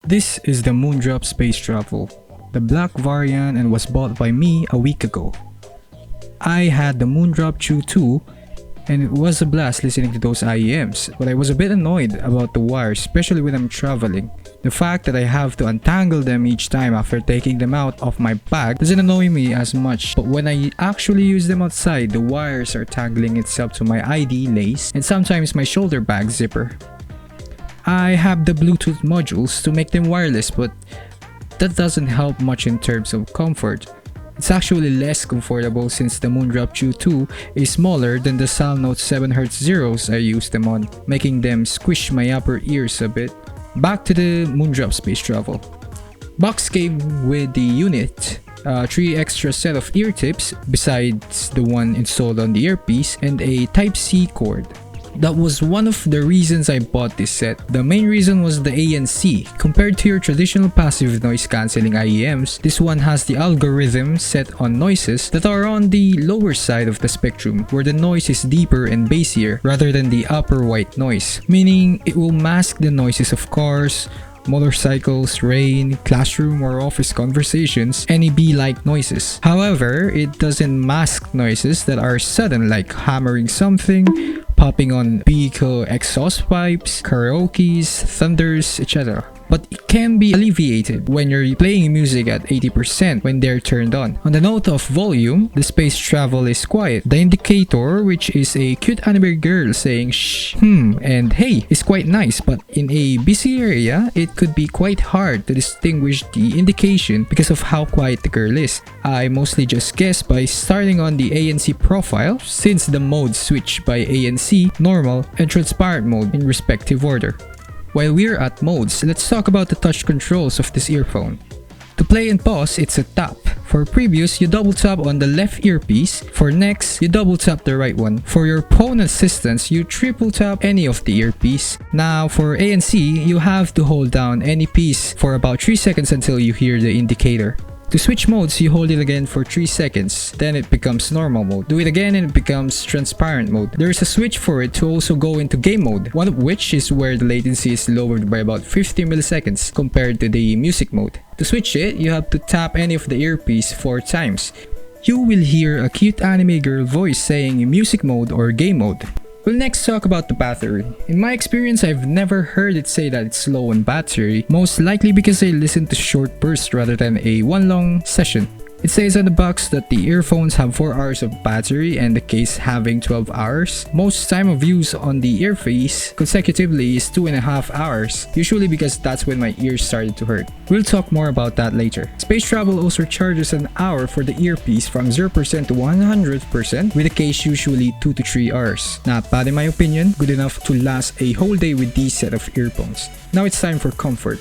This is the Moondrop Space Travel, the black variant, and was bought by me a week ago. I had the Moondrop Chew 2 and it was a blast listening to those IEMs, but I was a bit annoyed about the wires, especially when I'm traveling. The fact that I have to untangle them each time after taking them out of my bag doesn't annoy me as much, but when I actually use them outside, the wires are tangling itself to my ID lace and sometimes my shoulder bag zipper. I have the Bluetooth modules to make them wireless, but that doesn't help much in terms of comfort. It's actually less comfortable since the Moondrop Chew 2 is smaller than the Salnote 7Hz Zeros I use them on, making them squish my upper ears a bit. Back to the Moondrop Space Travel. Box came with the unit, 3 extra set of ear tips besides the one installed on the earpiece, and a Type-C cord. That was one of the reasons I bought this set. The main reason was the ANC. Compared to your traditional passive noise cancelling IEMs, this one has the algorithm set on noises that are on the lower side of the spectrum, where the noise is deeper and bassier rather than the upper white noise, meaning it will mask the noises of cars, motorcycles, rain, classroom or office conversations, any bee-like noises. However, it doesn't mask noises that are sudden, like hammering something, popping on vehicle exhaust pipes, karaokes, thunders, etc. But it can be alleviated when you're playing music at 80% when they're turned on. On the note of volume, the Space Travel is quiet. The indicator, which is a cute anime girl saying shh, and hey, is quite nice, but in a busy area, it could be quite hard to distinguish the indication because of how quiet the girl is. I mostly just guess by starting on the ANC profile, since the modes switch by ANC, normal, and transparent mode in respective order. While we're at modes, let's talk about the touch controls of this earphone. To play and pause, it's a tap. For previous, you double tap on the left earpiece. For next, you double tap the right one. For your phone assistance, you triple tap any of the earpiece. Now for ANC, you have to hold down any piece for about 3 seconds until you hear the indicator. To switch modes, you hold it again for 3 seconds, then it becomes normal mode. Do it again and it becomes transparent mode. There is a switch for it to also go into game mode, one of which is where the latency is lowered by about 50 milliseconds compared to the music mode. To switch it, you have to tap any of the earpiece 4 times. You will hear a cute anime girl voice saying music mode or game mode. We'll next talk about the battery. In my experience, I've never heard it say that it's low on battery, most likely because I listen to short bursts rather than a one long session. It says on the box that the earphones have 4 hours of battery and the case having 12 hours. Most time of use on the earpiece consecutively is 2.5 hours, usually because that's when my ears started to hurt. We'll talk more about that later. Space Travel also charges an hour for the earpiece from 0% to 100%, with the case usually 2 to 3 hours. Not bad in my opinion, good enough to last a whole day with these set of earphones. Now it's time for comfort.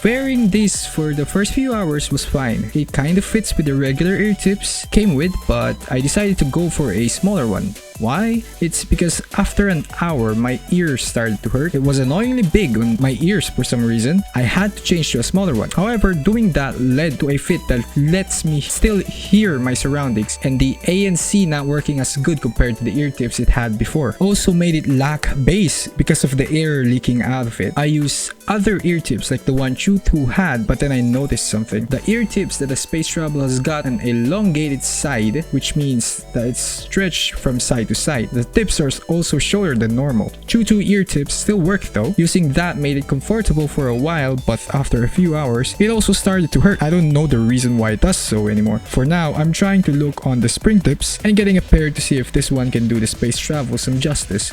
Wearing this for the first few hours was fine. It kind of fits with the regular ear tips came with, but I decided to go for a smaller one. Why? It's because after an hour, my ears started to hurt. It was annoyingly big on my ears for some reason. I had to change to a smaller one. However, doing that led to a fit that lets me still hear my surroundings, and the ANC not working as good compared to the ear tips it had before. Also made it lack bass because of the air leaking out of it. I use other ear tips like the one Chew 2 had, but then I noticed something. The ear tips that the Space Travel has got an elongated side, which means that it's stretched from side to side. The tips are also shorter than normal. Chew 2 ear tips still work though. Using that made it comfortable for a while, but after a few hours, it also started to hurt. I don't know the reason why it does so anymore. For now, I'm trying to look on the spring tips and getting a pair to see if this one can do the Space Travel some justice.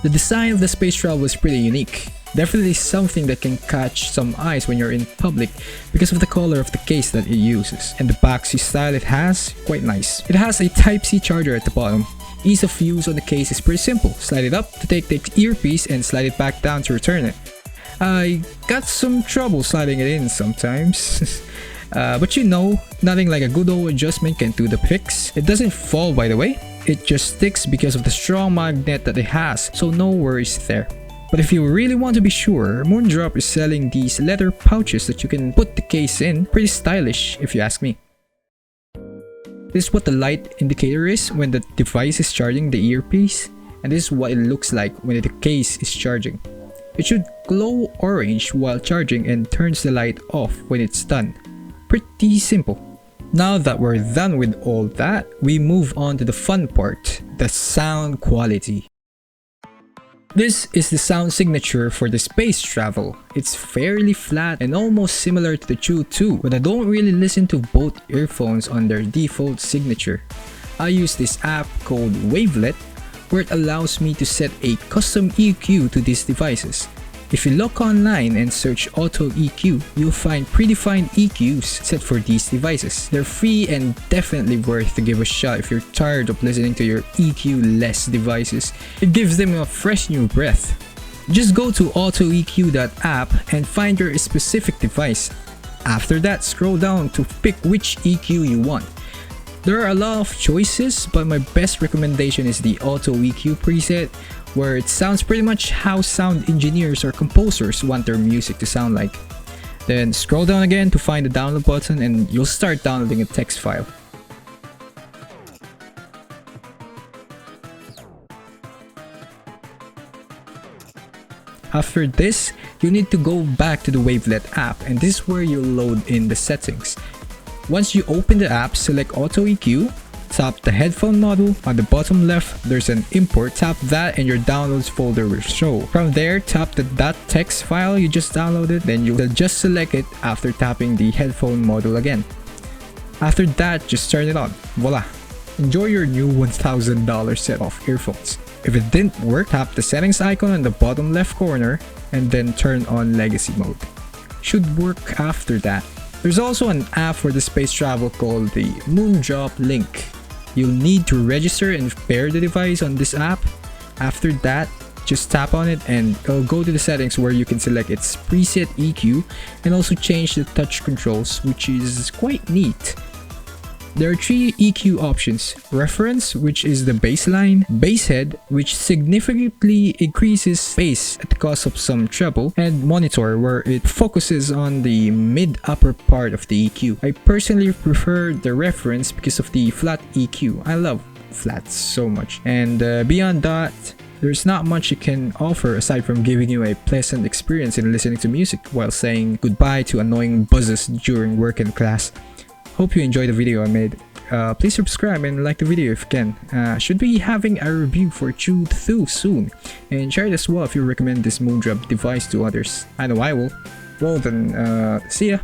The design of the Space Travel is pretty unique. Definitely something that can catch some eyes when you're in public because of the color of the case that it uses. And the boxy style it has, quite nice. It has a Type-C charger at the bottom. Ease of use on the case is pretty simple. Slide it up to take the earpiece and slide it back down to return it. I got some trouble sliding it in sometimes. But you know, nothing like a good old adjustment can do the fix. It doesn't fall by the way. It just sticks because of the strong magnet that it has, so no worries there. But if you really want to be sure, Moondrop is selling these leather pouches that you can put the case in. Pretty stylish if you ask me. This is what the light indicator is when the device is charging the earpiece, and this is what it looks like when the case is charging. It should glow orange while charging and turns the light off when it's done. Pretty simple. Now that we're done with all that, we move on to the fun part, the sound quality. This is the sound signature for the Space Travel. It's fairly flat and almost similar to the Chew 2, but I don't really listen to both earphones on their default signature. I use this app called Wavelet, where it allows me to set a custom EQ to these devices. If you look online and search Auto EQ, you'll find predefined EQs set for these devices. They're free and definitely worth to give a shot if you're tired of listening to your EQ-less devices. It gives them a fresh new breath. Just go to autoeq.app and find your specific device. After that, scroll down to pick which EQ you want. There are a lot of choices, but my best recommendation is the Auto EQ preset, where it sounds pretty much how sound engineers or composers want their music to sound like. Then scroll down again to find the download button and you'll start downloading a text file. After this, you need to go back to the Wavelet app, and this is where you'll load in the settings. Once you open the app, select Auto EQ, tap the headphone model. On the bottom left, there's an import. Tap that and your downloads folder will show. From there, tap the .text file you just downloaded, then you'll just select it after tapping the headphone model again. After that, just turn it on. Voila! Enjoy your new $1,000 set of earphones. If it didn't work, tap the settings icon on the bottom left corner and then turn on legacy mode. Should work after that. There's also an app for the space travel called the Moondrop Link. You'll need to register and pair the device on this app. After that, just tap on it and it'll go to the settings where you can select its preset EQ and also change the touch controls, which is quite neat. There are 3 EQ options: reference, which is the baseline; basshead, which significantly increases bass at the cost of some treble; and monitor, where it focuses on the mid-upper part of the EQ. I personally prefer the reference because of the flat EQ. I love flats so much. And beyond that, there's not much it can offer aside from giving you a pleasant experience in listening to music while saying goodbye to annoying buzzes during work and class. Hope you enjoyed the video I made. Please subscribe and like the video if you can. Should be having a review for Chew 2 soon. And share it as well if you recommend this Moondrop device to others. I know I will. Well then, see ya!